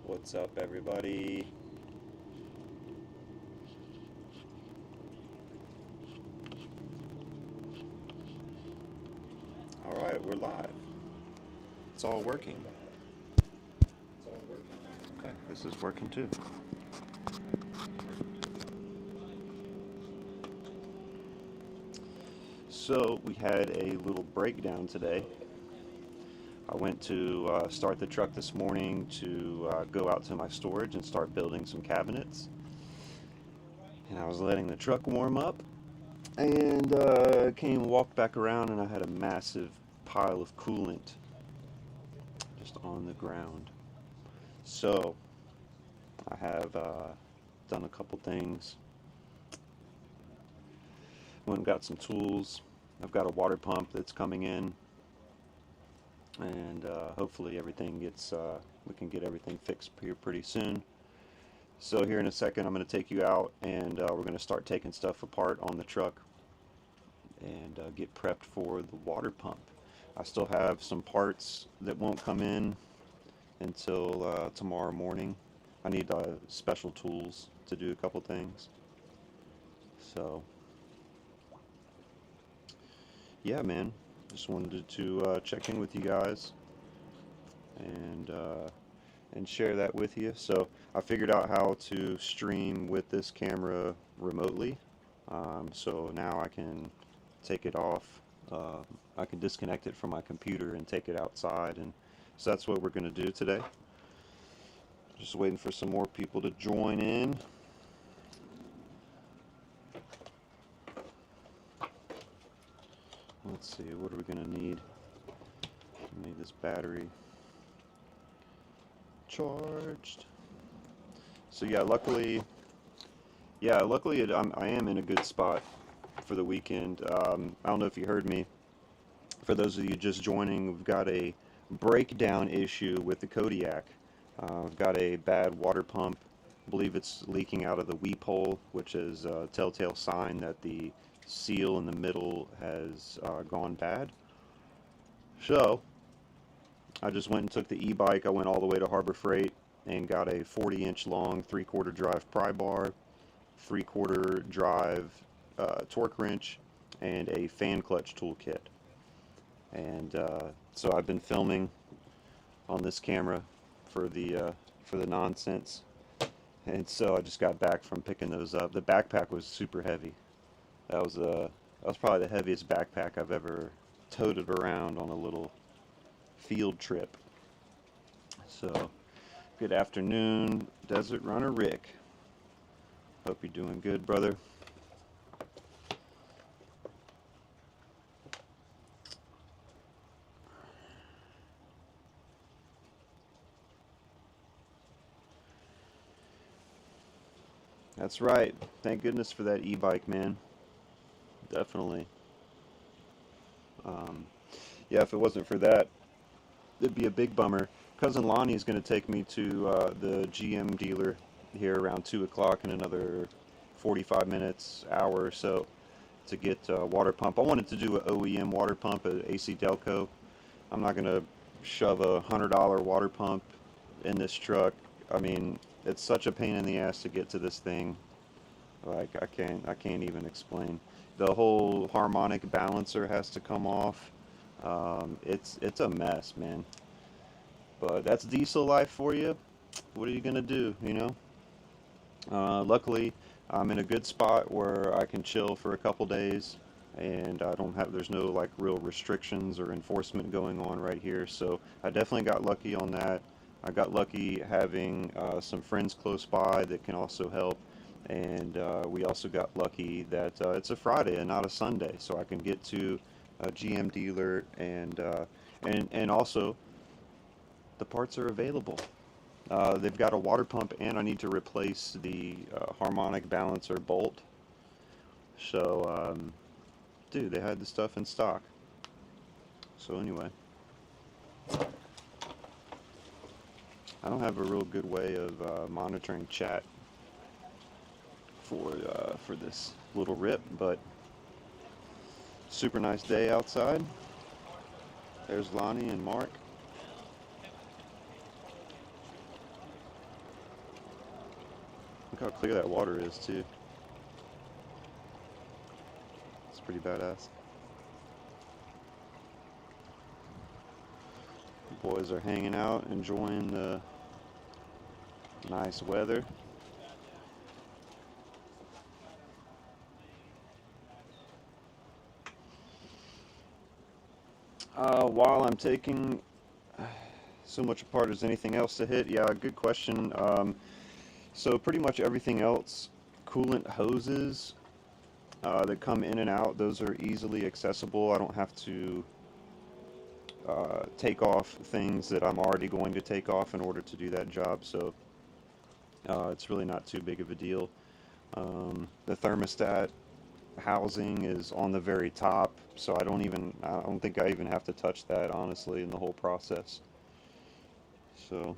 What's up, everybody? All right, we're live. It's all working. Okay, this is working too. So we had a little breakdown today. I went to start the truck this morning to go out to my storage and start building some cabinets. And I was letting the truck warm up, and came walk back around, and I had a massive pile of coolant just on the ground. So I have done a couple things. Went and got some tools. I've got a water pump that's coming in, and hopefully everything gets we can get everything fixed here pretty soon. So here in a second I'm going to take you out, and we're going to start taking stuff apart on the truck and get prepped for the water pump. I still have some parts that won't come in until tomorrow morning. I need special tools to do a couple things. So yeah, man, just wanted to check in with you guys and share that with you. So I figured out how to stream with this camera remotely. So now I can take it off. I can disconnect it from my computer and take it outside, and so that's what we're going to do today. Just waiting for some more people to join in. Let's see, what are we going to need? We need this battery charged. So yeah, luckily I am in a good spot for the weekend. I don't know if you heard me. For those of you just joining, we've got a breakdown issue with the Kodiak. We've got a bad water pump. I believe it's leaking out of the weep hole, which is a telltale sign that the seal in the middle has gone bad. So I just went and took the e-bike. I went all the way to Harbor Freight and got a 40-inch long 3/4 drive pry bar, 3/4 drive torque wrench, and a fan clutch toolkit. And so I've been filming on this camera for the nonsense. And so I just got back from picking those up. The backpack was super heavy. That was probably the heaviest backpack I've ever toted around on a little field trip. So, good afternoon, Desert Runner Rick. Hope you're doing good, brother. That's right. Thank goodness for that e-bike, man. Definitely. Yeah, if it wasn't for that, it'd be a big bummer. Cousin Lonnie is going to take me to the GM dealer here around 2 o'clock in another 45 minutes, hour or so, to get a water pump. I wanted to do an OEM water pump at AC Delco. I'm not going to shove a $100 water pump in this truck. I mean, it's such a pain in the ass to get to this thing. Like, I can't even explain. The whole harmonic balancer has to come off. It's a mess, man. But that's diesel life for you. What are you gonna do, you know? Luckily, I'm in a good spot where I can chill for a couple days, and there's no like real restrictions or enforcement going on right here. So I definitely got lucky on that. I got lucky having some friends close by that can also help, and we also got lucky that it's a Friday and not a Sunday, so I can get to a GM dealer, and also the parts are available. They've got a water pump, and I need to replace the harmonic balancer bolt. So, dude, they had the stuff in stock. So anyway, I don't have a real good way of monitoring chat for little rip, but super nice day outside. There's Lonnie and Mark. Look how clear that water is too. It's pretty badass. The boys are hanging out, enjoying the nice weather. While I'm taking so much apart, is anything else to hit? Yeah, good question. So pretty much everything else, coolant hoses that come in and out, those are easily accessible. I don't have to take off things that I'm already going to take off in order to do that job, so it's really not too big of a deal. The thermostat housing is on the very top, so I don't think I even have to touch that, honestly, in the whole process. So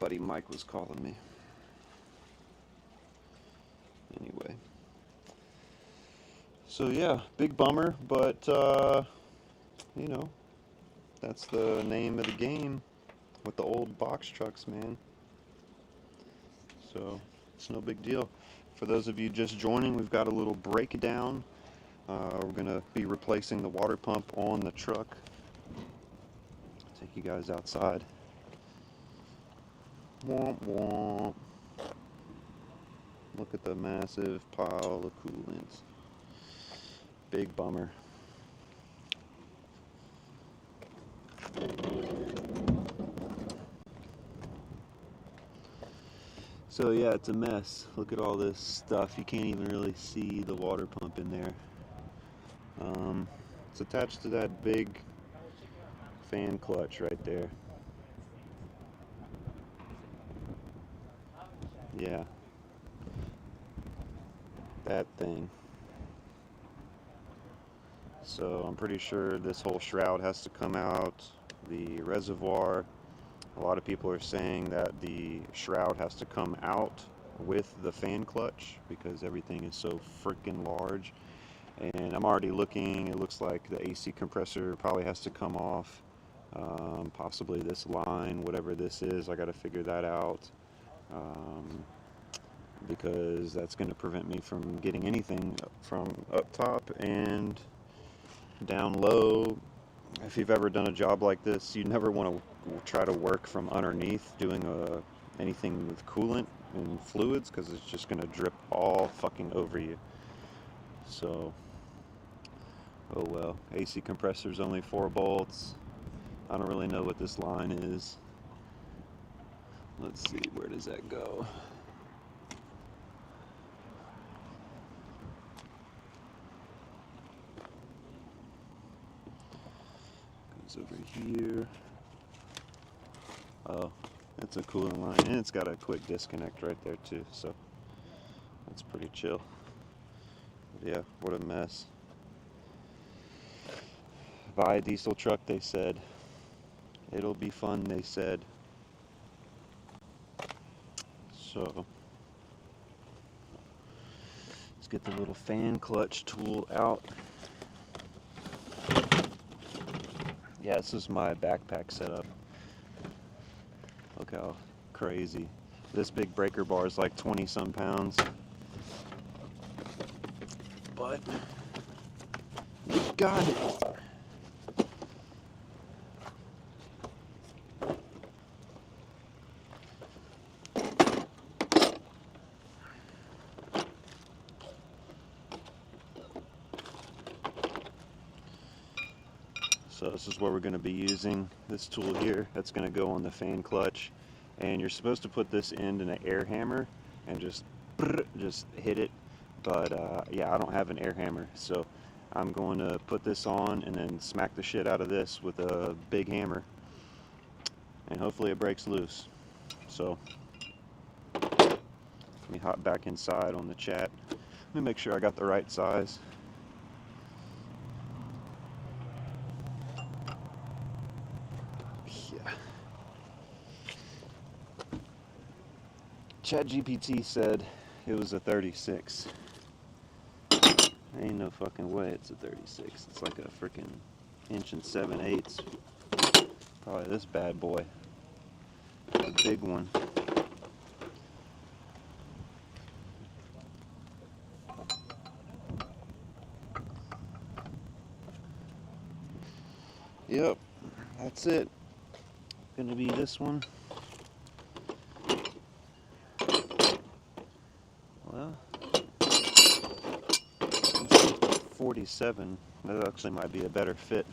buddy Mike was calling me anyway. So yeah, big bummer, but you know, that's the name of the game with the old box trucks, man. So it's no big deal. For those of you just joining, we've got a little breakdown. We're going to be replacing the water pump on the truck. Take you guys outside. Womp womp. Look at the massive pile of coolant. Big bummer. So yeah, it's a mess. Look at all this stuff. You can't even really see the water pump in there. It's attached to that big fan clutch right there. Yeah. That thing. So I'm pretty sure this whole shroud has to come out. The reservoir. A lot of people are saying that the shroud has to come out with the fan clutch because everything is so freaking large. And I'm already looking, it looks like the AC compressor probably has to come off. Possibly this line, whatever this is, I got to figure that out. Because that's going to prevent me from getting anything from up top and down low. If you've ever done a job like this, you never want to try to work from underneath doing anything with coolant and fluids because it's just going to drip all fucking over you. So, oh well. AC compressor's only 4 bolts. I don't really know what this line is. Let's see, where does that go? Goes over here. Oh, it's a coolant line, and it's got a quick disconnect right there too, so that's pretty chill. But yeah, what a mess. Buy a diesel truck, they said. It'll be fun, they said. So let's get the little fan clutch tool out. Yeah, this is my backpack setup. Look how crazy. This big breaker bar is like 20 some pounds. But we got it. So this is what we're going to be using, this tool here. That's going to go on the fan clutch, and you're supposed to put this end in an air hammer and just hit it, but yeah, I don't have an air hammer, so I'm going to put this on and then smack the shit out of this with a big hammer, and hopefully it breaks loose. So let me hop back inside on the chat. Let me make sure I got the right size. ChatGPT said it was a 36. Ain't no fucking way it's a 36. It's like a freaking inch and 7/8. Probably this bad boy. A big one. Yep, that's it. Gonna be this one. Well, 47. That actually might be a better fit.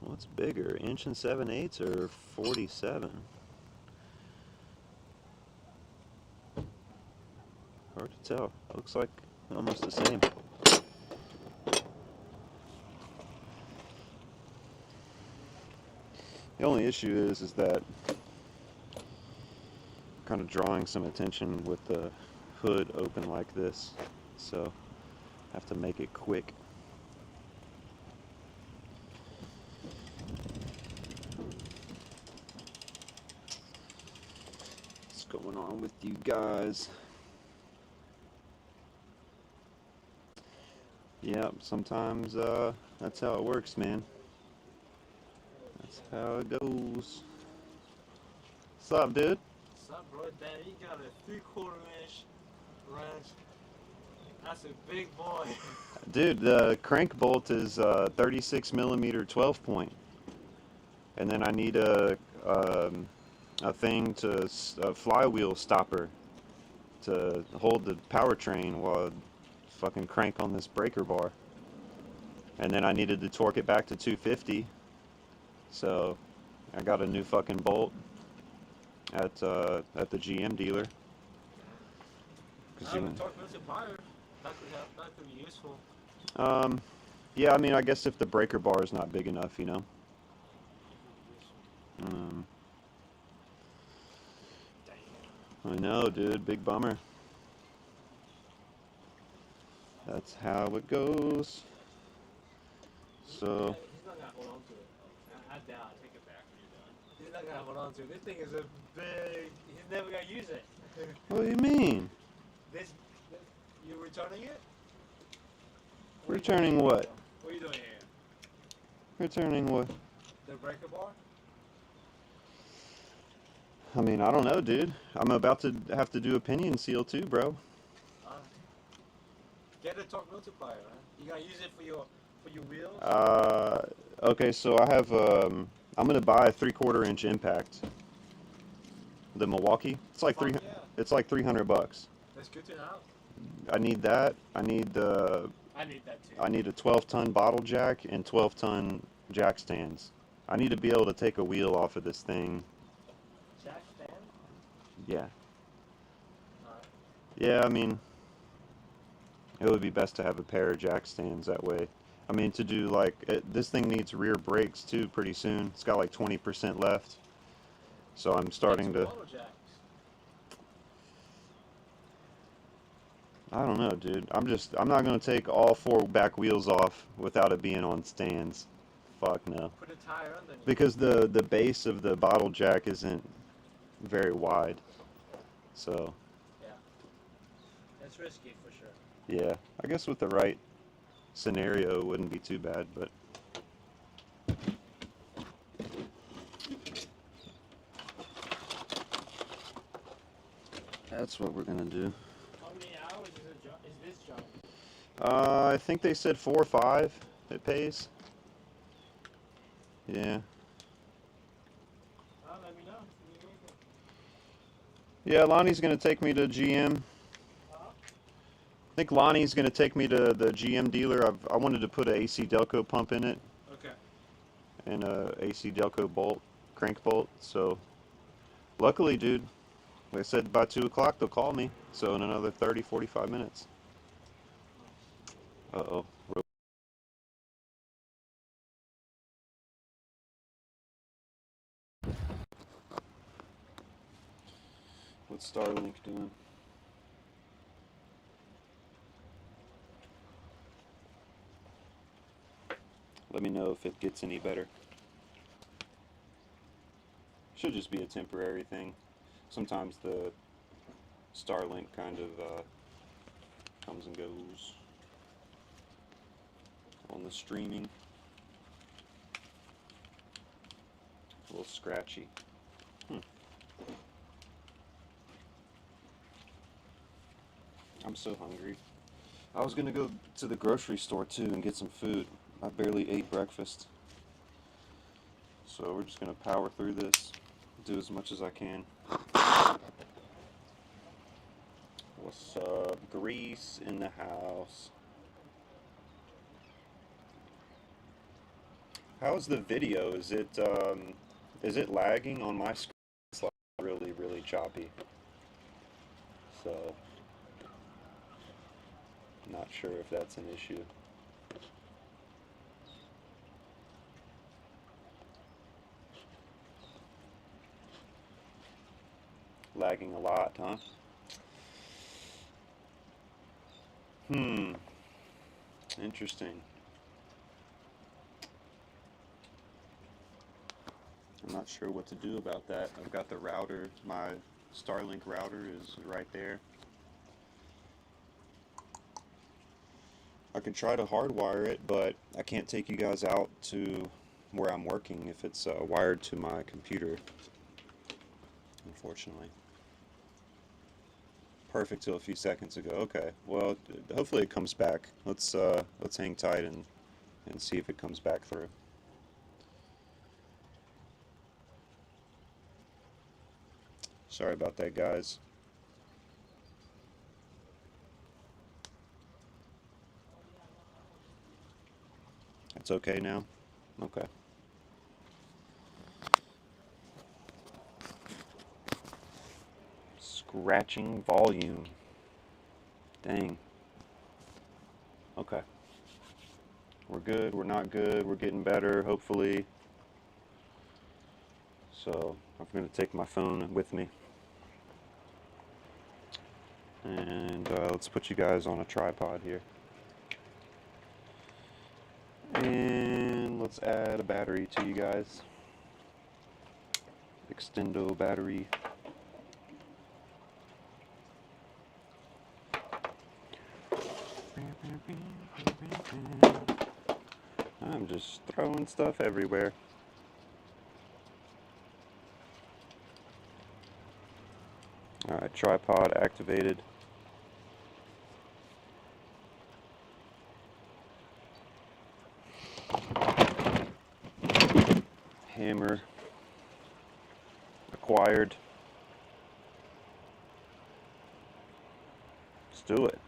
What's bigger, inch and 7/8 or 47? Hard to tell. Looks like almost the same. The only issue is that kind of drawing some attention with the hood open like this, so I have to make it quick. What's going on with you guys? Yep, sometimes that's how it works, man. That's how it goes. What's up, dude? What's up, bro? Damn, you got a 3/4 inch wrench. That's a big boy. Dude, the crank bolt is 36 millimeter 12 point, and then I need a thing to a flywheel stopper to hold the powertrain while I fucking crank on this breaker bar, and then I needed to torque it back to 250, so I got a new fucking bolt at the GM dealer. I have a torque multiplier. That could be useful. Yeah, I mean, I guess if the breaker bar is not big enough, you know. I know, dude, big bummer. That's how it goes. So. He's not gonna hold on to it. I doubt. Take it back when you're done. He's not gonna hold on to it. This thing is a big. He's never gonna use it. What do you mean? You returning it? Returning what? What are you doing here? Returning what? The breaker bar? I mean, I don't know, dude. I'm about to have to do a pinion seal too, bro. Get a torque multiplier, man. You gonna use it for your wheels? Okay, so I have I'm gonna buy a 3/4 inch impact. The Milwaukee. It's like It's like $300. That's good to know. I need that. I need that too. I need a 12-ton bottle jack and 12-ton jack stands. I need to be able to take a wheel off of this thing. Jack stand? Yeah. Alright. Yeah, I mean, it would be best to have a pair of jack stands that way. I mean, to do like this thing needs rear brakes too pretty soon. It's got like 20% left. So I'm starting to. I don't know, dude. I'm not gonna take all 4 back wheels off without it being on stands. Fuck no. Put a tire underneath. Because the base of the bottle jack isn't very wide. So. Yeah. That's risky for sure. Yeah, I guess with the right scenario it wouldn't be too bad, but. That's what we're gonna do. How many hours is this job? I think they said 4 or 5 it pays. Yeah. Let me know. Yeah, Lonnie's gonna take me to GM. I think Lonnie's gonna take me to the GM dealer. I wanted to put an AC Delco pump in it. Okay. And a AC Delco bolt, crank bolt. So, luckily, dude, they said by 2 o'clock they'll call me. So in another 30, 45 minutes. Uh-oh. What's Starlink doing? Let me know if it gets any better. Should just be a temporary thing. Sometimes the Starlink kind of comes and goes on the streaming. A little scratchy. I'm so hungry. I was gonna go to the grocery store too and get some food. I barely ate breakfast. So we're just gonna power through this, do as much as I can. What's up? Grease in the house. How's the video? Is it lagging on my screen? It's like really, really choppy. So not sure if that's an issue. Lagging a lot, huh? Interesting. I'm not sure what to do about that. I've got the router, my Starlink router is right there. I can try to hardwire it, but I can't take you guys out to where I'm working if it's wired to my computer, unfortunately. Perfect till a few seconds ago. Okay, well, hopefully it comes back. Let's hang tight and see if it comes back through. Sorry about that, guys. It's okay now? Okay. Scratching volume. Dang. Okay. We're good, we're not good, we're getting better, hopefully. So, I'm going to take my phone with me. And let's put you guys on a tripod here. And let's add a battery to you guys. Extendo battery. I'm just throwing stuff everywhere. Alright, tripod activated. Hammer acquired. Let's do it.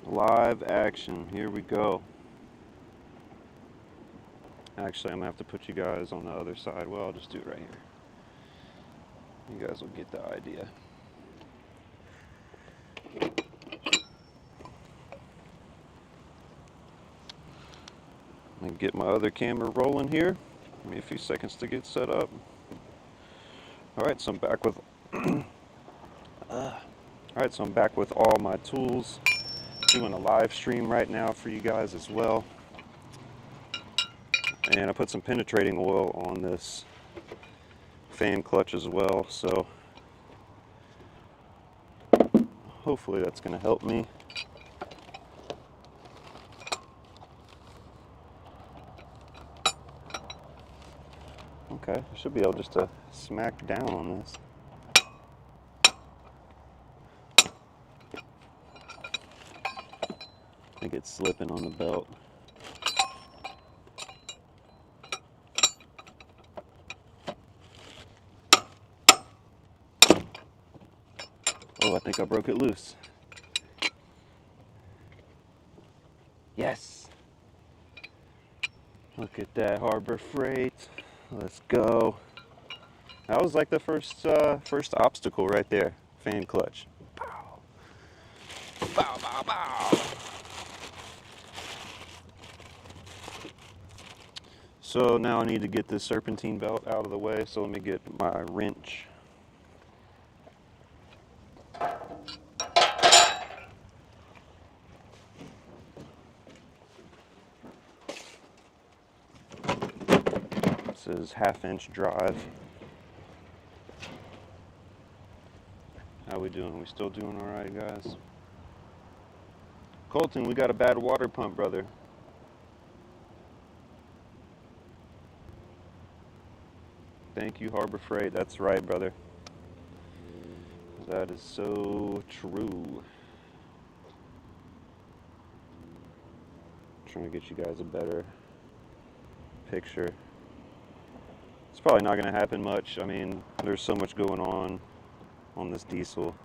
Live action. Here we go. Actually, I'm gonna have to put you guys on the other side. Well, I'll just do it right here. You guys will get the idea. Let me get my other camera rolling here. Give me a few seconds to get set up. Alright, so I'm back with all my tools. Doing a live stream right now for you guys as well. And I put some penetrating oil on this fan clutch as well, so hopefully that's going to help me. Okay, I should be able just to smack down on this. I think it's slipping on the belt. Oh, I think I broke it loose. Yes! Look at that, Harbor Freight. Let's go. That was like the first obstacle right there. Fan clutch. Bow. Bow, bow, bow. So now I need to get this serpentine belt out of the way, so let me get my wrench. This is 1/2-inch drive. How we doing? We still doing all right, guys? Colton, we got a bad water pump, brother. Thank you, Harbor Freight. That's right, brother. That is so true. I'm trying to get you guys a better picture. It's probably not going to happen much. I mean, there's so much going on this diesel.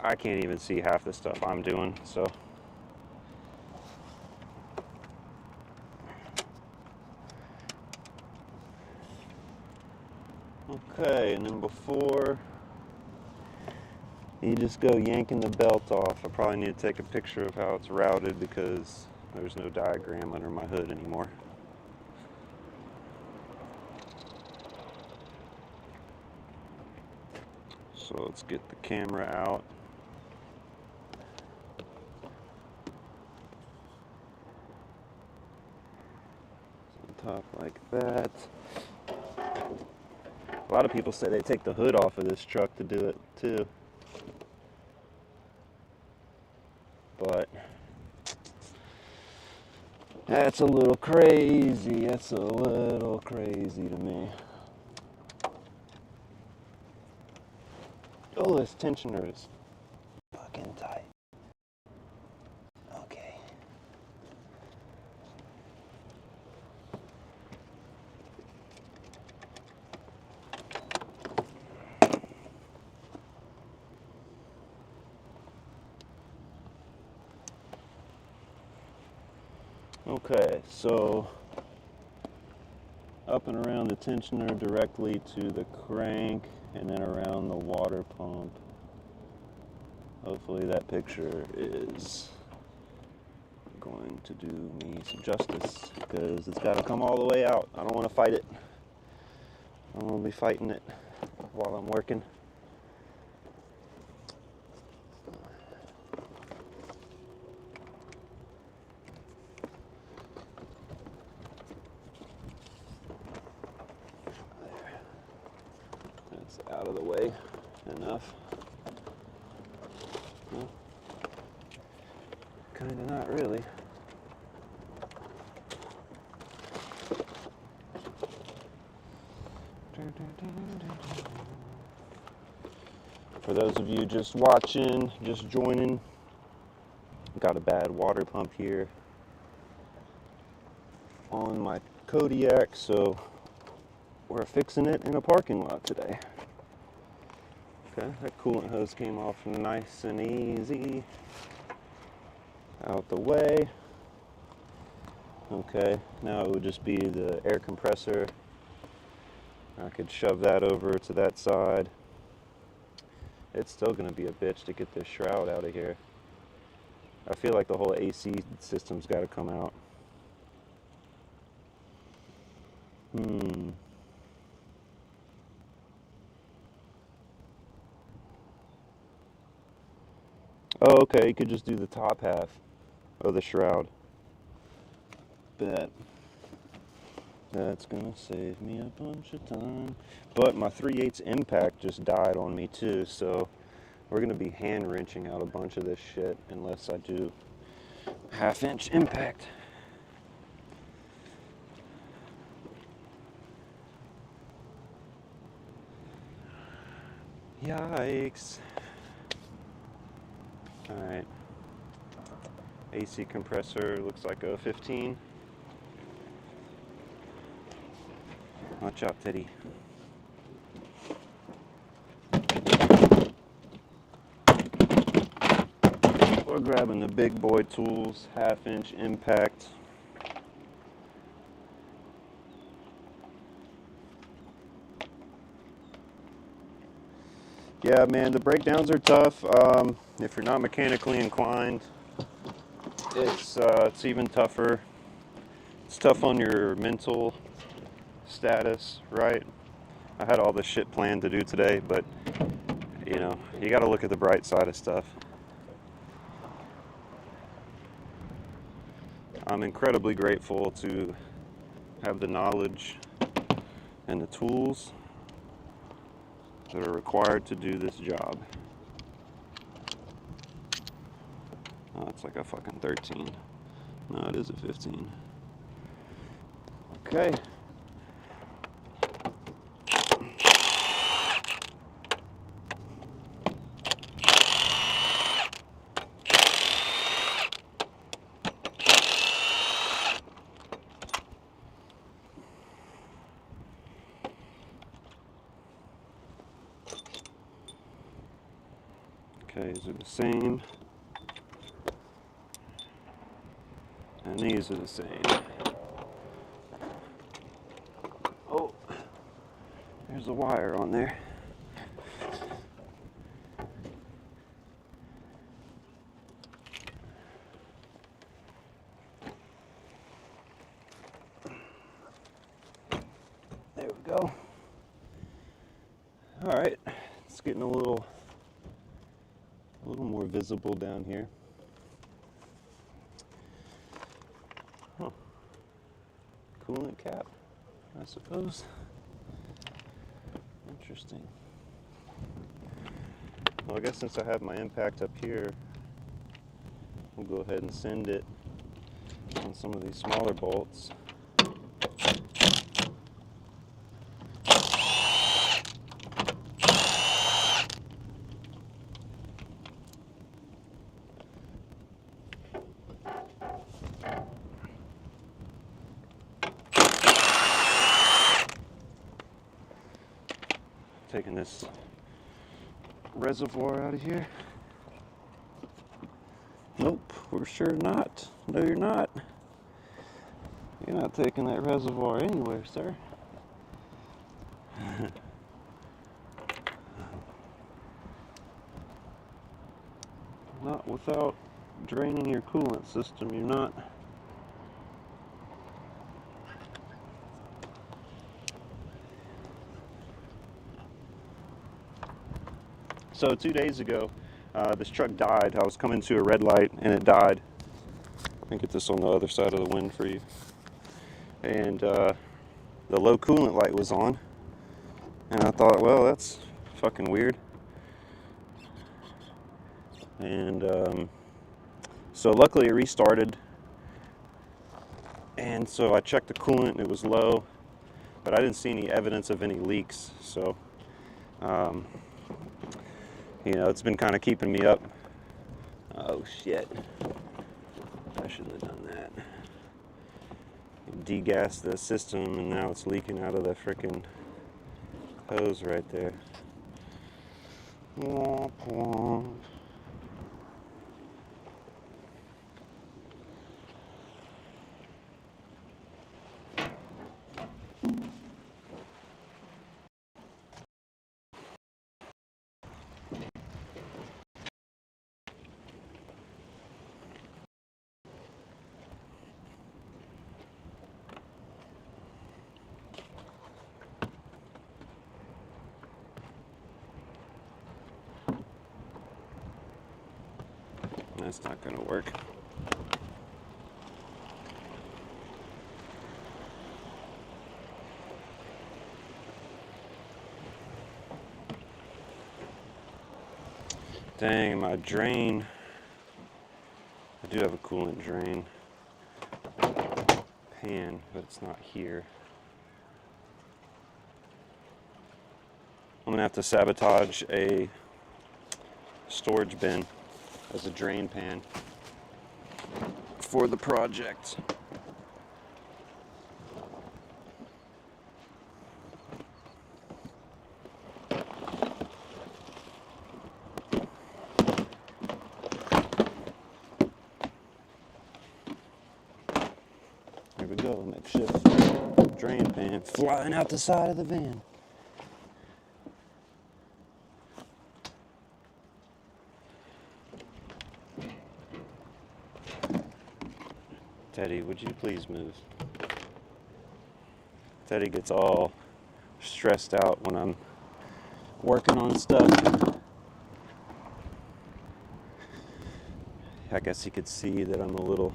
I can't even see half the stuff I'm doing, so. Okay, and then before you just go yanking the belt off, I probably need to take a picture of how it's routed because there's no diagram under my hood anymore. So let's get the camera out. On top like that. A lot of people say they take the hood off of this truck to do it too. But that's a little crazy. That's a little crazy to me. Oh, this tensioner is fucking tight. Okay. Okay, so up and around the tensioner directly to the crank and then around the water pump. Hopefully that picture is going to do me some justice because it's got to come all the way out. I don't want to fight it. I don't want to be fighting it while I'm working. Out of the way enough. Well, kind of not really. For those of you just watching, just joining, got a bad water pump here on my Kodiak, so we're fixing it in a parking lot today. Okay, that coolant hose came off nice and easy. Out the way. Okay, now it would just be the air compressor. I could shove that over to that side. It's still going to be a bitch to get this shroud out of here. I feel like the whole AC system's got to come out. Oh, okay, you could just do the top half of the shroud. Bet. That's gonna save me a bunch of time. But my 3/8 impact just died on me too, so we're gonna be hand wrenching out a bunch of this shit unless I do 1/2-inch impact. Yikes. Alright. AC compressor looks like a 15. Watch out, Teddy. We're grabbing the big boy tools, 1/2-inch impact. Yeah, man, the breakdowns are tough. If you're not mechanically inclined, it's even tougher It's tough on your mental status, right? I had all this shit planned to do today, but you know, you got to look at the bright side of stuff. I'm incredibly grateful to have the knowledge and the tools that are required to do this job. Oh, it's like a fucking 13. No, it is a 15. Okay. Okay, these are the same. And these are the same. Oh, there's a wire on there. There we go. All right, it's getting a little more visible down here. Huh. Coolant cap, I suppose. Interesting. Well, I guess since I have my impact up here, we'll go ahead and send it on some of these smaller bolts. Taking this reservoir out of here. Nope, we're sure not. No, you're not. You're not taking that reservoir anywhere, sir. Not without draining your coolant system, you're not. So 2 days ago, this truck died. I was coming to a red light and it died. Let me get this on the other side of the wind for you. And the low coolant light was on. And I thought, well, that's fucking weird. And so luckily it restarted. And so I checked the coolant and it was low. But I didn't see any evidence of any leaks. So, you know, it's been kind of keeping me up. Oh shit. I shouldn't have done that. Degassed the system and now it's leaking out of the frickin' hose right there. Womp womp. That's not gonna work. Dang, my drain. I do have a coolant drain pan, but it's not here. I'm gonna have to sabotage a storage bin as a drain pan for the project. There we go, makeshift drain pan flying out the side of the van. Teddy, would you please move? Teddy gets all stressed out when I'm working on stuff. I guess you could see that I'm a little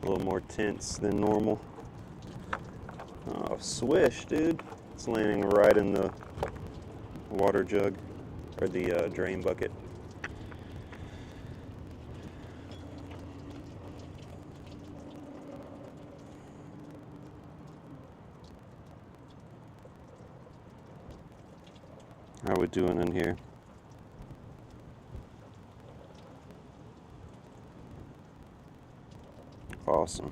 more tense than normal. Oh, swish, dude. It's landing right in the water jug, or the drain bucket. How are we doing in here? Awesome.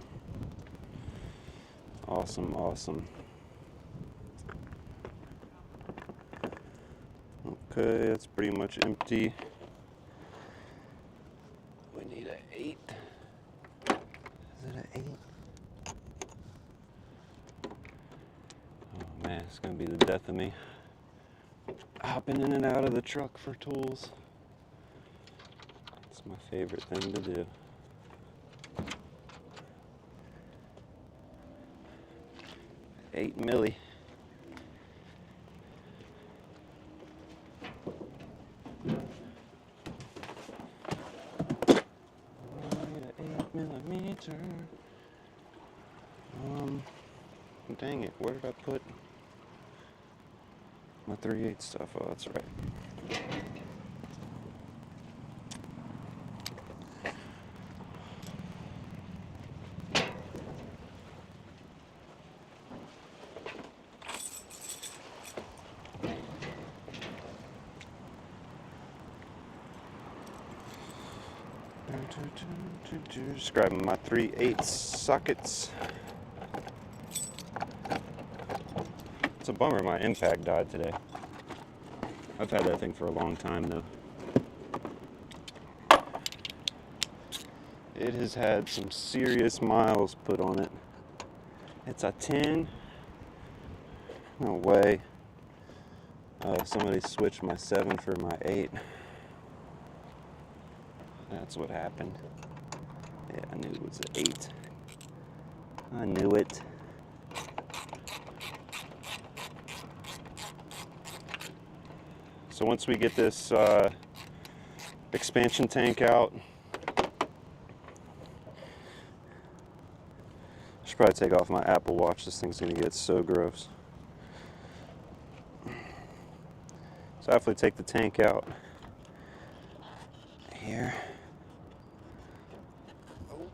Awesome, awesome. Okay, that's pretty much empty. We need an 8. Is it an 8? Oh man, it's gonna be the death of me. Hopping in and out of the truck for tools. It's my favorite thing to do. $8 milli. Dang it, where did I put my 3/8 stuff? Oh, that's right. Just grabbing my 3/8 sockets. It's a bummer my impact died today. I've had that thing for a long time though. It has had some serious miles put on it. It's a 10. No way. Somebody switched my 7 for my 8. That's what happened. Yeah, I knew it was an 8. I knew it. So once we get this expansion tank out, I should probably take off my Apple Watch. This thing's gonna get so gross. So after we take the tank out here. Oh.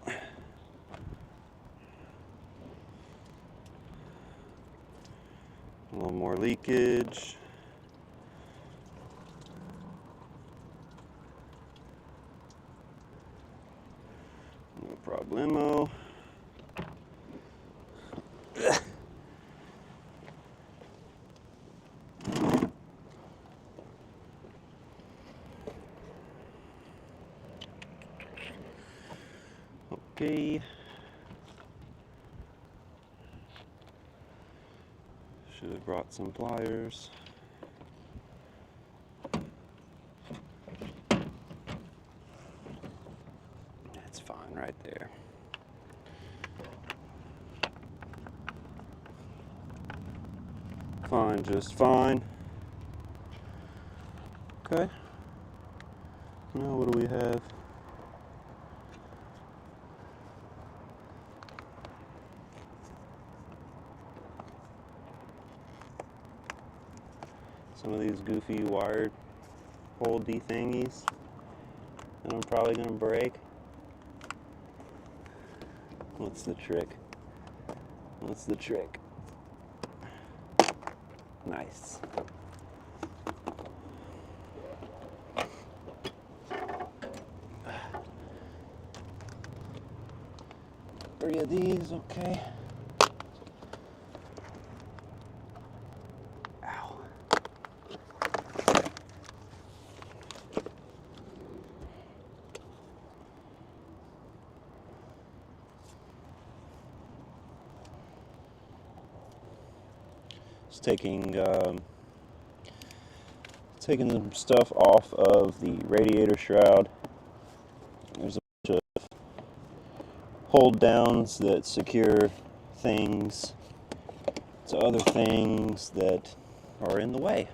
A little more leakage. No problemo. Okay. Should have brought some pliers. That's fine right there. Fine, just fine. Okay. Now what do we have? Some of these goofy wired holdy thingies that I'm probably gonna break. What's the trick? What's the trick? Nice. Three of these, okay. Ow. Just taking some stuff off of the radiator shroud. There's a bunch of hold downs that secure things to other things that are in the way.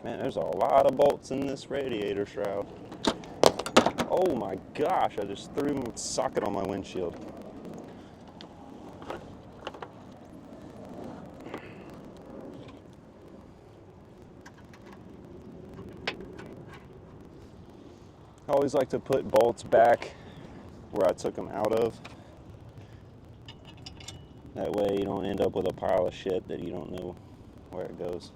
Man, there's a lot of bolts in this radiator shroud. Oh my gosh, I just threw a socket on my windshield. I always like to put bolts back where I took them out of. That way you don't end up with a pile of shit that you don't know where it goes.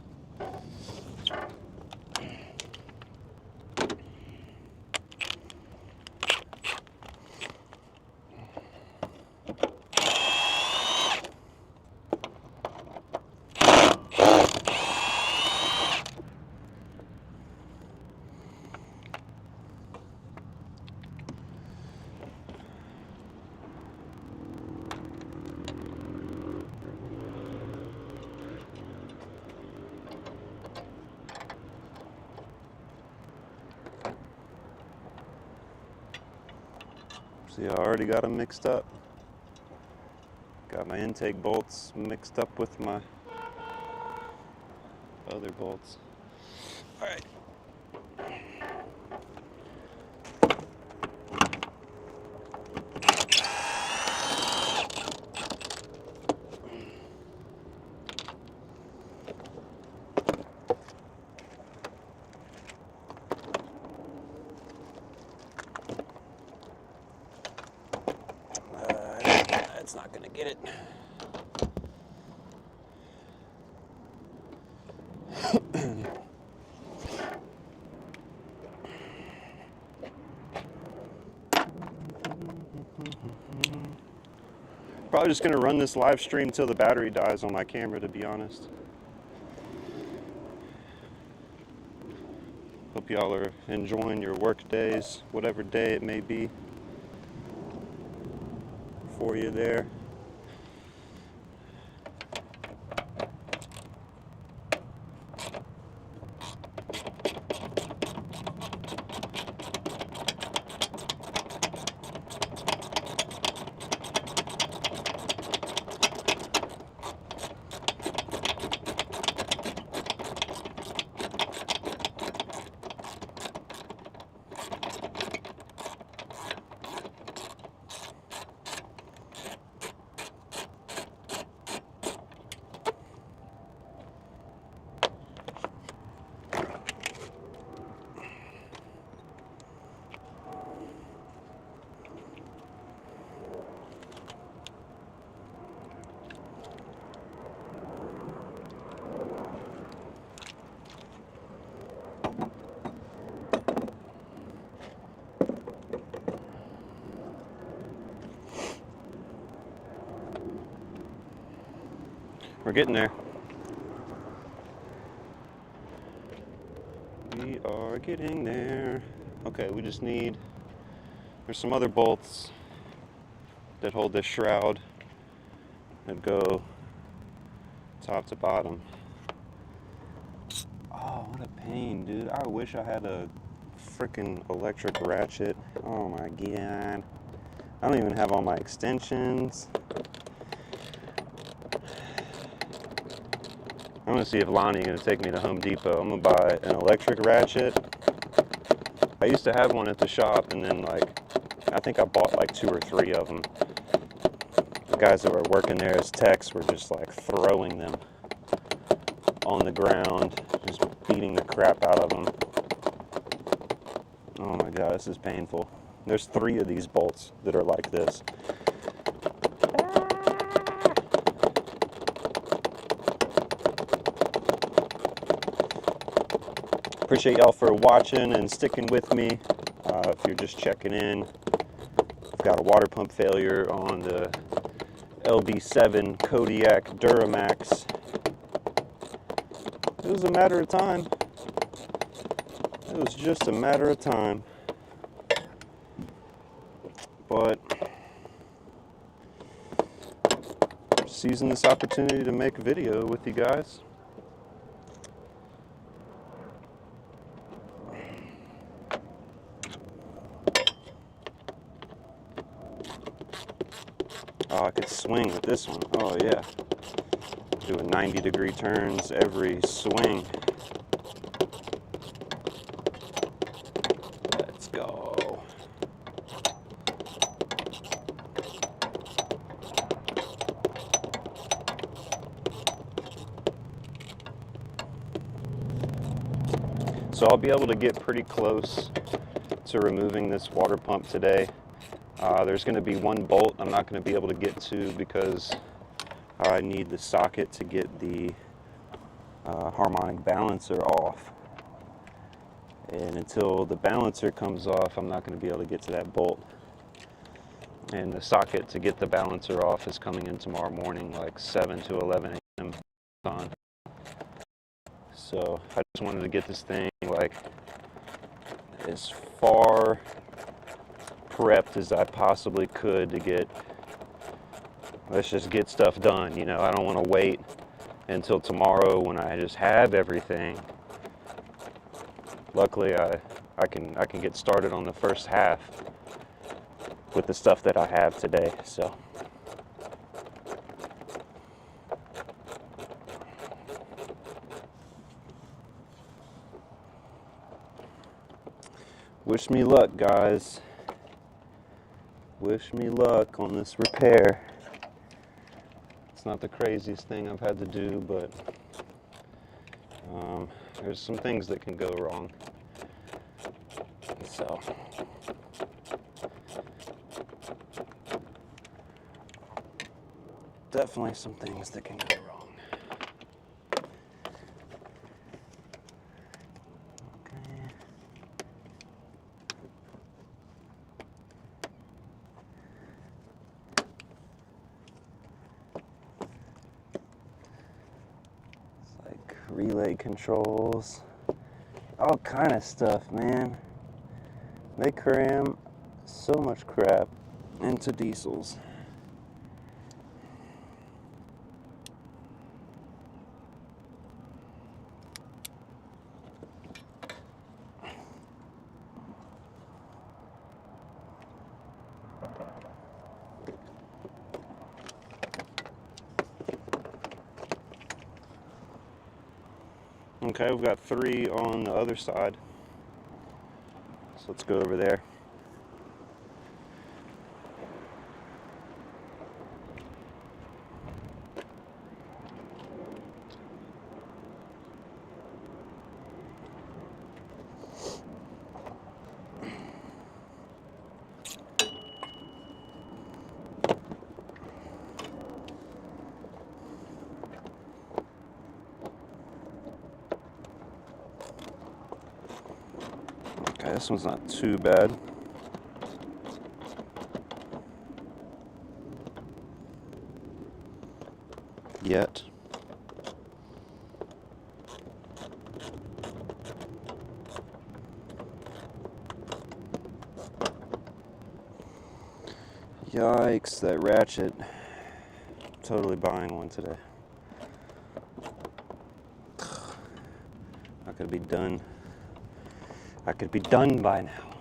See, I already got them mixed up. Got my intake bolts mixed up with my other bolts. All right. It's not gonna get it. Probably just gonna run this live stream till the battery dies on my camera, to be honest. Hope y'all are enjoying your work days, whatever day it may be for you there. We're getting there. We are getting there. Okay, we just need, there's some other bolts that hold this shroud that go top to bottom. Oh, what a pain, dude. I wish I had a freaking electric ratchet. Oh my god. I don't even have all my extensions. I'm gonna see if Lonnie's gonna take me to Home Depot. I'm gonna buy an electric ratchet. I used to have one at the shop, and then I think I bought like 2 or 3 of them. The guys that were working there as techs were just like throwing them on the ground, just beating the crap out of them. Oh my god, this is painful. There's 3 of these bolts that are like this. Appreciate y'all for watching and sticking with me. If you're just checking in, I've got a water pump failure on the LB7 Kodiak Duramax. It was a matter of time. It was just a matter of time. But using this opportunity to make a video with you guys. Oh, I could swing with this one. Oh yeah. Doing 90-degree turns every swing. Let's go. So I'll be able to get pretty close to removing this water pump today. There's going to be one bolt I'm not going to be able to get to because I need the socket to get the harmonic balancer off. And until the balancer comes off, I'm not going to be able to get to that bolt. And the socket to get the balancer off is coming in tomorrow morning, like 7 to 11 a.m. on. So I just wanted to get this thing like as far prepped as I possibly could to get, let's just get stuff done, you know. I don't want to wait until tomorrow when I just have everything. Luckily I can get started on the first half with the stuff that I have today. So wish me luck, guys. Wish me luck on this repair. It's not the craziest thing I've had to do, but there's some things that can go wrong. So definitely some things that can go wrong. Okay. It's like relay controls, all kind of stuff, man. They cram so much crap into diesels. Okay, we've got 3 on the other side. So let's go over there. Okay, this one's not too bad. Yet. Yikes, that ratchet. Totally buying one today. I could be done. I could be done by now.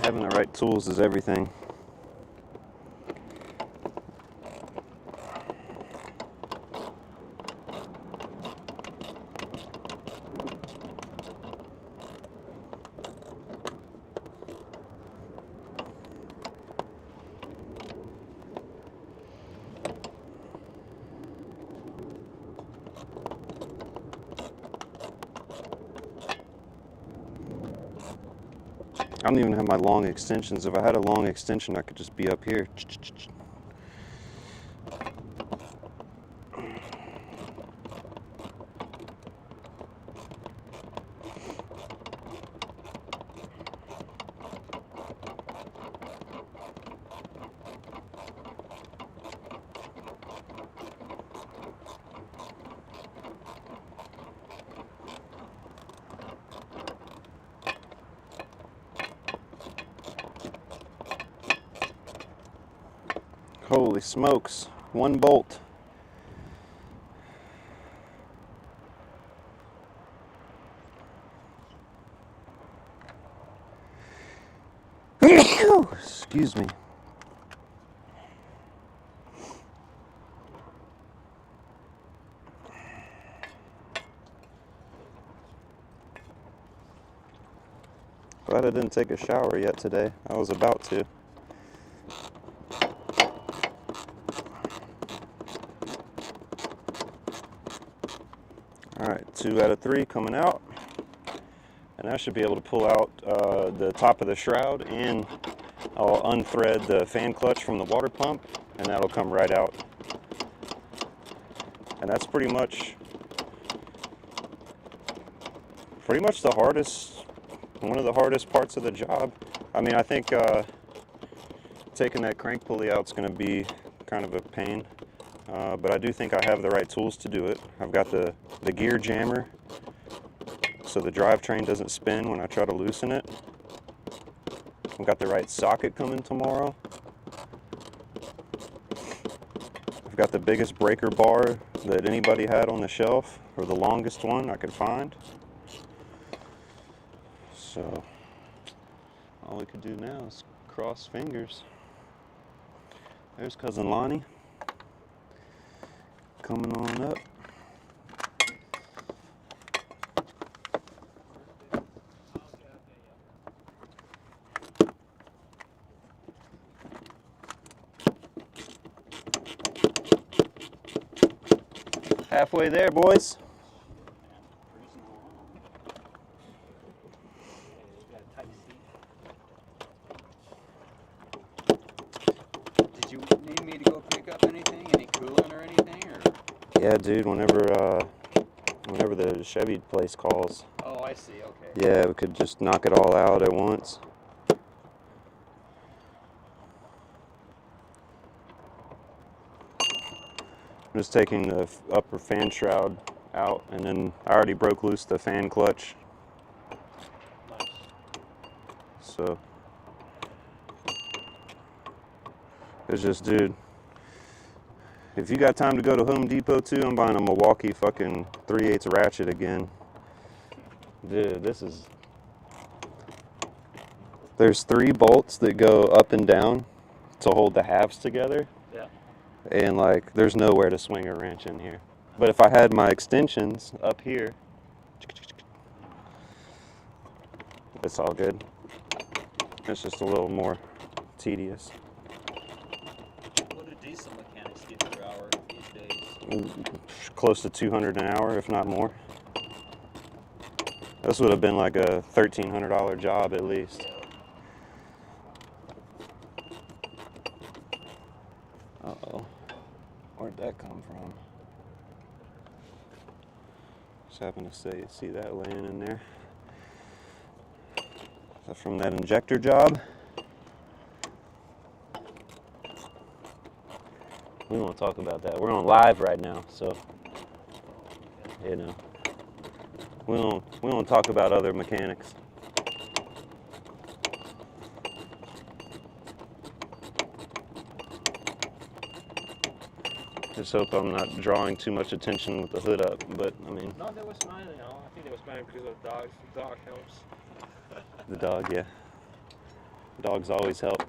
Having the right tools is everything. I don't even have my long extensions. If I had a long extension, I could just be up here. Holy smokes, one bolt. Excuse me. Glad I didn't take a shower yet today. I was about to. Alright, 2 out of 3 coming out. And I should be able to pull out the top of the shroud, and I'll unthread the fan clutch from the water pump, and that'll come right out. And that's pretty much the hardest, one of the hardest parts of the job. I mean, I think taking that crank pulley out is going to be kind of a pain, but I do think I have the right tools to do it. I've got the gear jammer, so the drivetrain doesn't spin when I try to loosen it. I've got the right socket coming tomorrow. I've got the biggest breaker bar that anybody had on the shelf, or the longest one I could find. So all we could do now is cross fingers. There's Cousin Lonnie coming on up. Halfway there, boys. Did you need me to go pick up anything? Any coolant or anything? Or? Yeah, dude, whenever the Chevy place calls. Oh, I see, okay. Yeah, we could just knock it all out at once. I'm just taking the upper fan shroud out, and then I already broke loose the fan clutch. Nice. So it's just, dude, if you got time to go to Home Depot too, I'm buying a Milwaukee fucking 3/8 ratchet again. Dude, there's 3 bolts that go up and down to hold the halves together. Yeah. And like, there's nowhere to swing a wrench in here. But if I had my extensions up here, it's all good. It's just a little more tedious. What do diesel mechanics get per hour these days? Close to 200 an hour, if not more. This would have been like a $1,300 job at least. Uh-oh. Where'd that come from? Just happened to see that laying in there. Is that from that injector job? We won't talk about that. We're on live right now, so you know. We don't talk about other mechanics. Just hope I'm not drawing too much attention with the hood up, but I mean. No, they were smiling. You know, I think they were smiling because of the dogs. The dog helps. The dog, yeah. Dogs always help.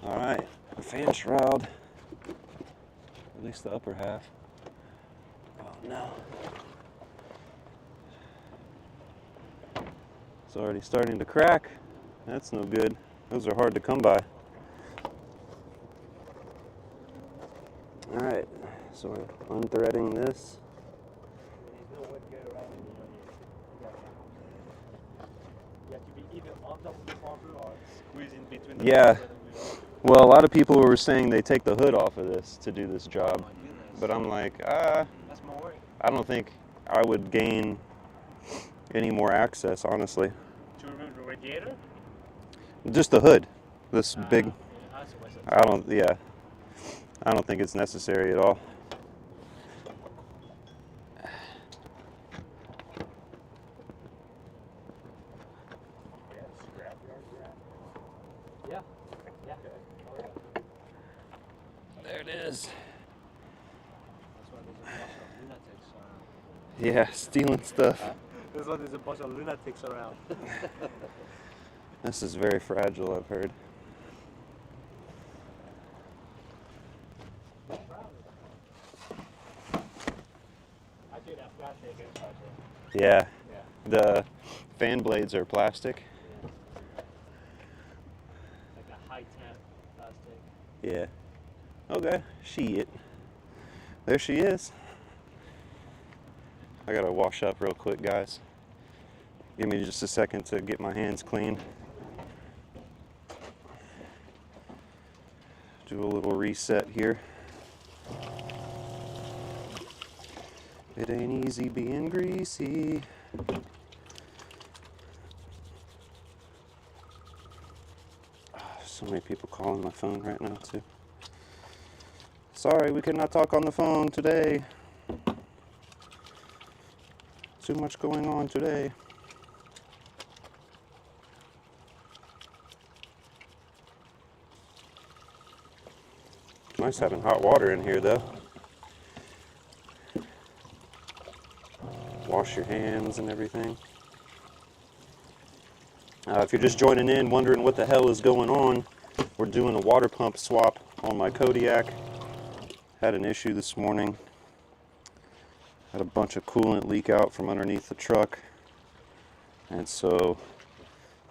All right, the fan shroud. At least the upper half. Oh no. It's already starting to crack. That's no good. Those are hard to come by. All right, so we're unthreading this. You have to be either on top of the bumper or squeeze in between the Yeah. bumper and the wheel. Well, a lot of people were saying they take the hood off of this to do this job, Oh my goodness. but I'm like, That's more work. I don't think I would gain any more access, honestly. To remove the radiator? Just the hood, this big. Yeah, that's a waste of I don't think it's necessary at all. Yeah. Yeah. Oh, yeah. is. That's why there's a bunch of lunatics around. Yeah, stealing stuff. That's why there's a bunch of lunatics around. This is very fragile, I've heard. Actually, that plastic is plastic. Yeah, Yeah. the fan blades are plastic. Like a high temp plastic. Yeah. Okay, she it. There she is. I gotta wash up real quick, guys. Give me just a second to get my hands clean. Do a little reset here. It ain't easy being greasy. So many people calling my phone right now too. Sorry, we cannot talk on the phone today. Too much going on today. Nice having hot water in here though. Wash your hands and everything. If you're just joining in, wondering what the hell is going on, we're doing a water pump swap on my Kodiak. Had an issue this morning. Had a bunch of coolant leak out from underneath the truck. And so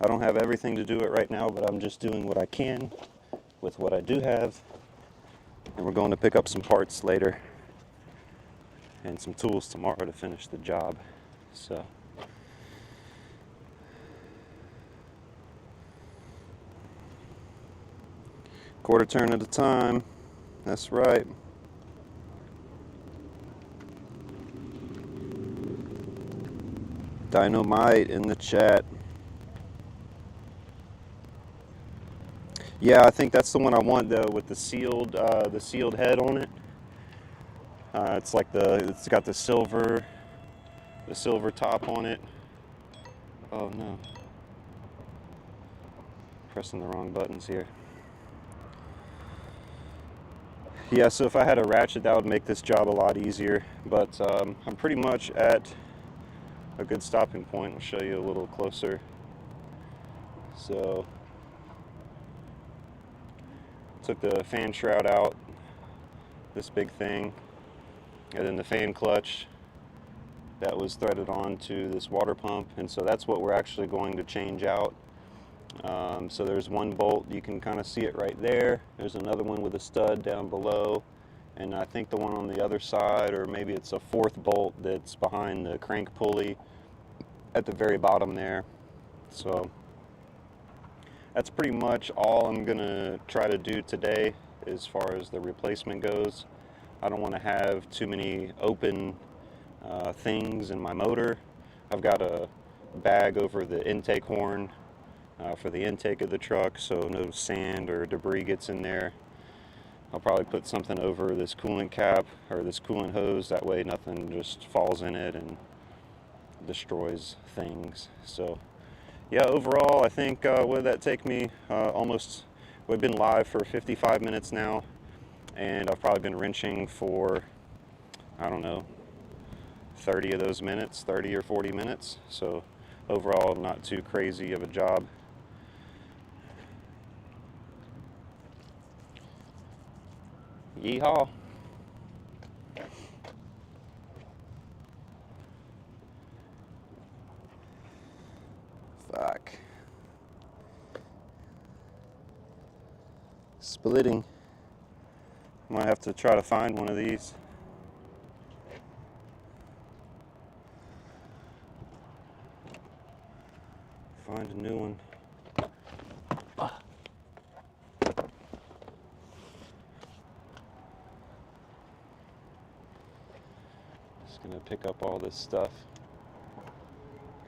I don't have everything to do it right now, but I'm just doing what I can with what I do have. And we're going to pick up some parts later and some tools tomorrow to finish the job. So quarter turn at a time. That's right. Dynamite in the chat. Yeah, I think that's the one I want though, with the sealed head on it. It's like it's got the silver top on it. Oh no. Pressing the wrong buttons here. Yeah, so if I had a ratchet, that would make this job a lot easier, but I'm pretty much at a good stopping point. I'll show you a little closer. So, took the fan shroud out, this big thing, and then the fan clutch that was threaded onto this water pump, and so that's what we're actually going to change out. So there's one bolt, you can kind of see it right there. There's another one with a stud down below, and I think the one on the other side, or maybe it's a fourth bolt that's behind the crank pulley at the very bottom there. So that's pretty much all I'm gonna try to do today as far as the replacement goes. I don't want to have too many open things in my motor. I've got a bag over the intake horn for the intake of the truck, so no sand or debris gets in there. I'll probably put something over this coolant cap or this coolant hose, that way nothing just falls in it and destroys things. So yeah, overall I think what did that take me? We've been live for 55 minutes now, and I've probably been wrenching for, I don't know, 30 of those minutes, 30 or 40 minutes. So overall not too crazy of a job. Yeehaw. Fuck. Splitting. Might have to try to find one of these. Find a new one. Just gonna pick up all this stuff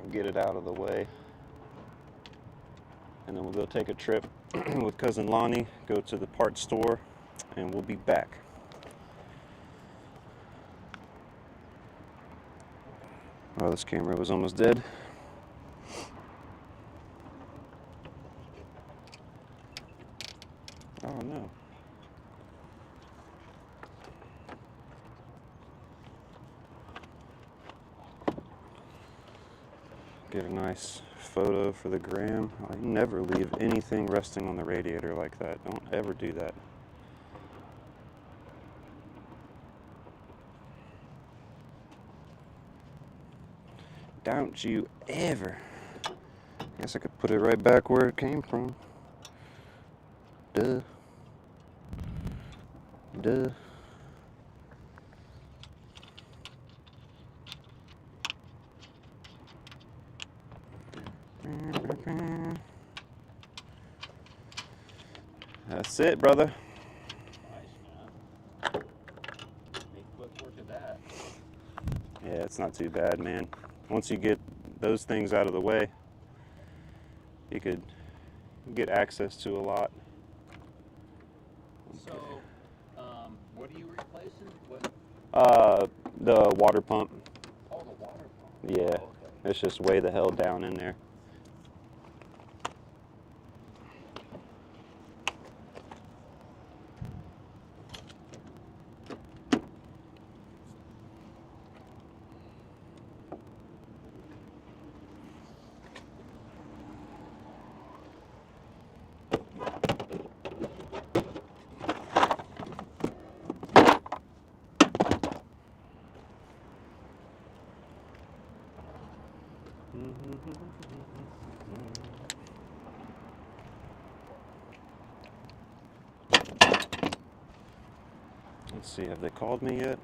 and get it out of the way. And then we'll go take a trip with cousin Lonnie, go to the parts store, and we'll be back. Oh, this camera was almost dead. Oh no. Get a nice photo for the gram. I never leave anything resting on the radiator like that. Don't ever do that. Don't you ever. Guess I could put it right back where it came from. Duh. Duh. That's it, brother. Nice, man. Make quick work of that. Yeah, it's not too bad, man. Once you get those things out of the way, you could get access to a lot. So, what are you replacing? What? The water pump. Oh, the water pump. Yeah, Oh, okay. it's just way the hell down in there. Let's see, have they called me yet?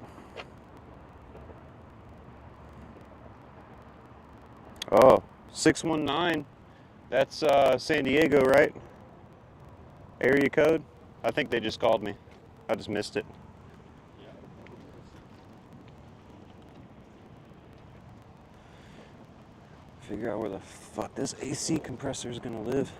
Oh, 619. That's San Diego, right? Area code? I think they just called me. I just missed it. Figure out where the fuck this AC compressor is gonna live.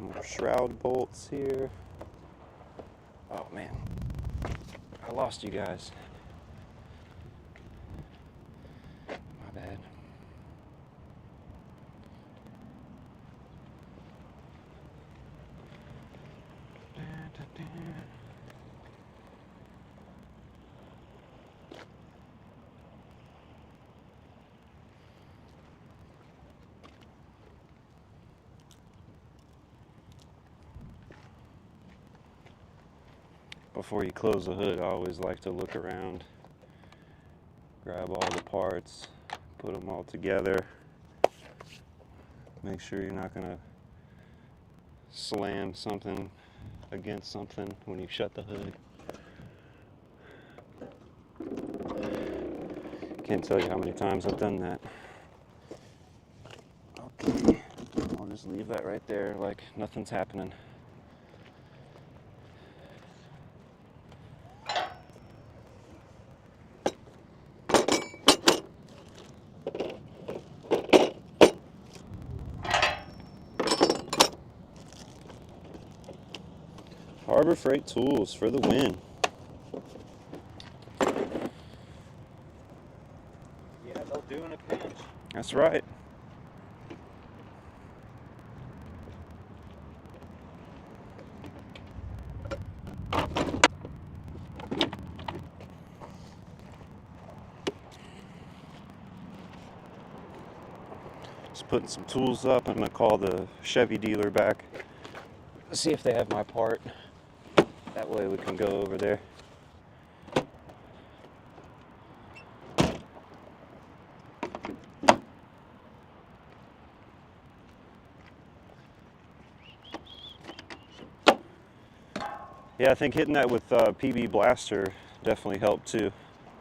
More shroud bolts here. Oh man, I lost you guys. My bad. Before you close the hood, I always like to look around, grab all the parts, put them all together, make sure you're not going to slam something against something when you shut the hood. Can't tell you how many times I've done that. Okay, I'll just leave that right there like nothing's happening. Harbor Freight Tools for the win. Yeah, they'll do in a pinch. That's right. Just putting some tools up. I'm going to call the Chevy dealer back. See if they have my part. That way we can go over there. Yeah, I think hitting that with PB Blaster definitely helped too.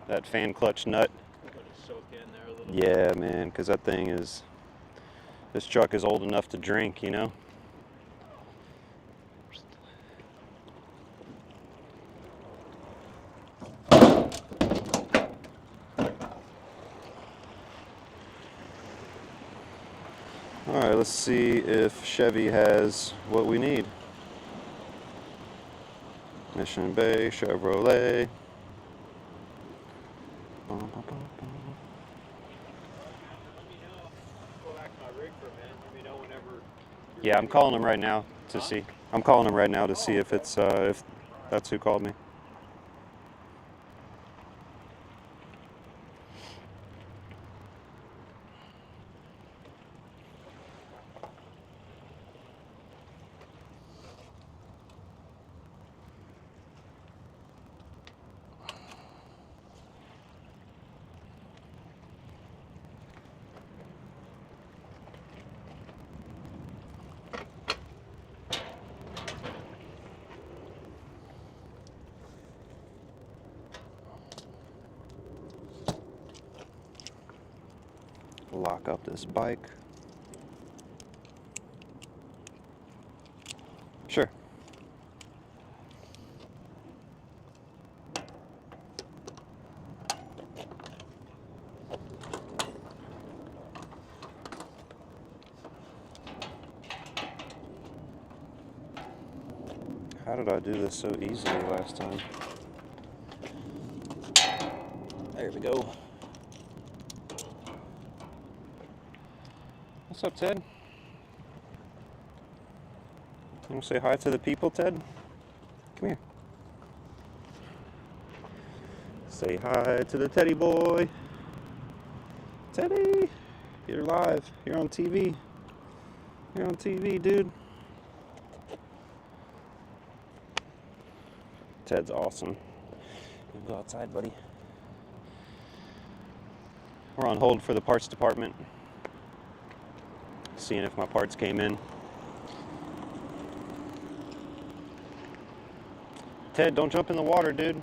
That fan clutch nut. Let it soak in there a little Yeah, man, because that thing is, this truck is old enough to drink, you know? All right, let's see if Chevy has what we need. Mission Bay, Chevrolet. Let me know. Go back to my rig for a minute. Let me know know whenever. Yeah, I'm calling him right now to see. I'm calling him right now to see if it's if that's who called me. Lock up this bike. Sure. How did I do this so easily last time? There we go. What's up, Ted? You want to say hi to the people, Ted? Come here. Say hi to the Teddy boy. Teddy, you're live. You're on TV. You're on TV, dude. Ted's awesome. You go outside, buddy. We're on hold for the parts department. Seeing if my parts came in. Ted, don't jump in the water, dude.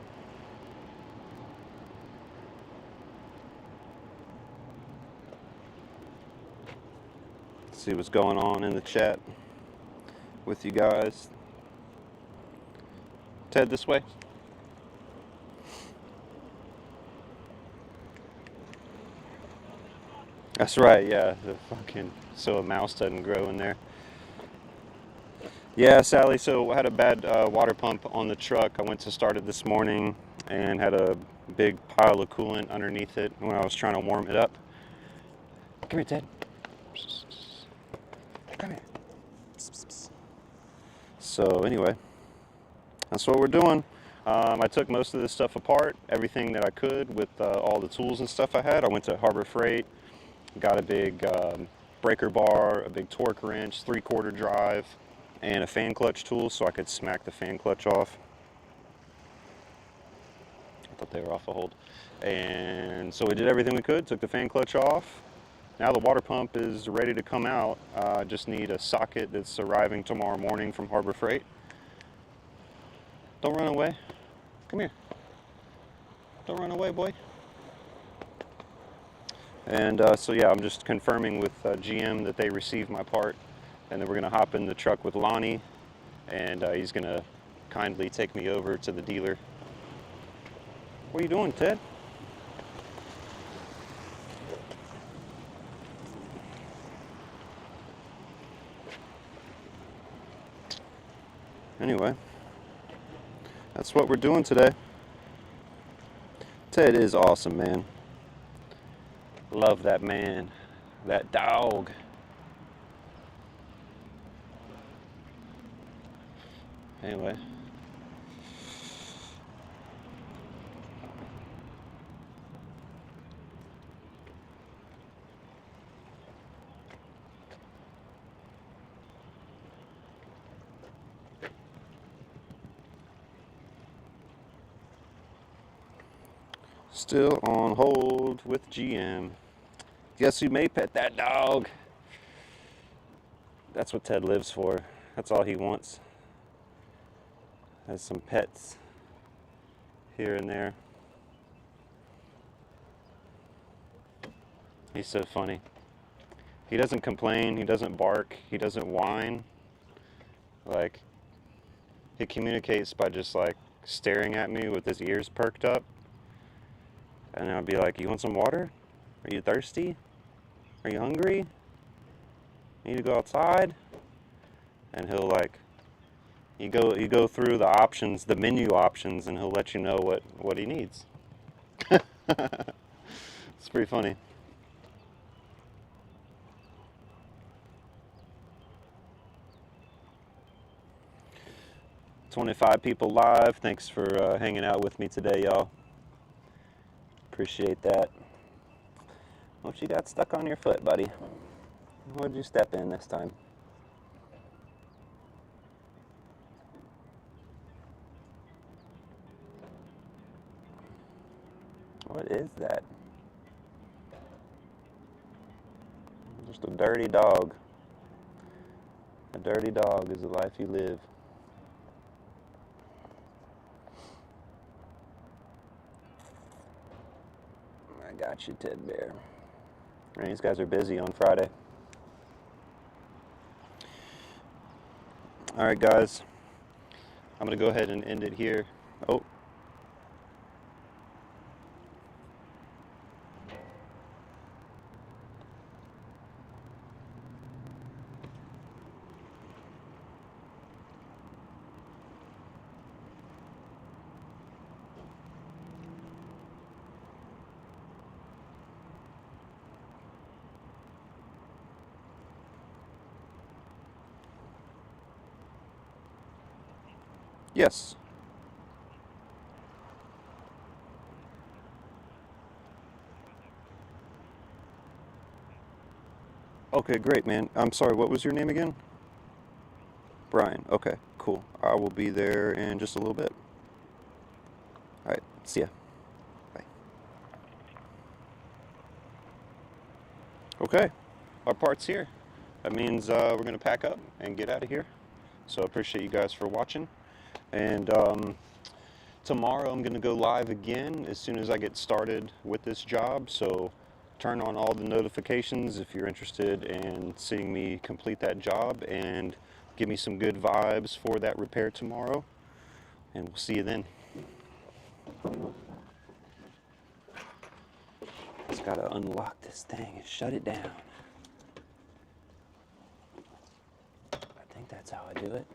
See what's going on in the chat with you guys. Ted, this way. That's right, yeah. The fucking so a mouse doesn't grow in there. Yeah, Sally, so I had a bad water pump on the truck. I went to start it this morning and had a big pile of coolant underneath it when I was trying to warm it up. Come here, Ted. Come here. So anyway, that's what we're doing. I took most of this stuff apart, everything that I could with all the tools and stuff I had. I went to Harbor Freight, got a big breaker bar, a big torque wrench, 3/4 drive, and a fan clutch tool so I could smack the fan clutch off. I thought they were off a hold. And so we did everything we could, took the fan clutch off. Now the water pump is ready to come out. I just need a socket that's arriving tomorrow morning from Harbor Freight. Don't run away. Come here. Don't run away, boy. And so yeah, I'm just confirming with GM that they received my part, and then we're gonna hop in the truck with Lonnie, and he's gonna kindly take me over to the dealer. What are you doing, Ted? Anyway, that's what we're doing today. Ted is awesome, man. Love that man. That dog. Anyway. Still on hold with GM. Guess who may pet that dog? That's what Ted lives for. That's all he wants. Has some pets here and there. He's so funny. He doesn't complain, he doesn't bark, he doesn't whine. Like, he communicates by just like staring at me with his ears perked up. And I'll be like, you want some water? Are you thirsty? Are you hungry? Need to go outside? And he'll like, you go through the options, the menu options, and he'll let you know what he needs. It's pretty funny. 25 people live. Thanks for hanging out with me today, y'all. Appreciate that. What you got stuck on your foot, buddy? What'd you step in this time? What is that? Just a dirty dog. A dirty dog is the life you live. I got you, Ted Bear. And these guys are busy on Friday. All right, guys. I'm going to go ahead and end it here. Oh. Yes. Okay, great, man. I'm sorry, what was your name again? Brian. Okay, cool. I will be there in just a little bit. All right, see ya. Bye. Okay, our part's here. That means we're going to pack up and get out of here. So I appreciate you guys for watching. And tomorrow I'm going to go live again as soon as I get started with this job. So turn on all the notifications if you're interested in seeing me complete that job, and give me some good vibes for that repair tomorrow. And we'll see you then. Just got to unlock this thing and shut it down. I think that's how I do it.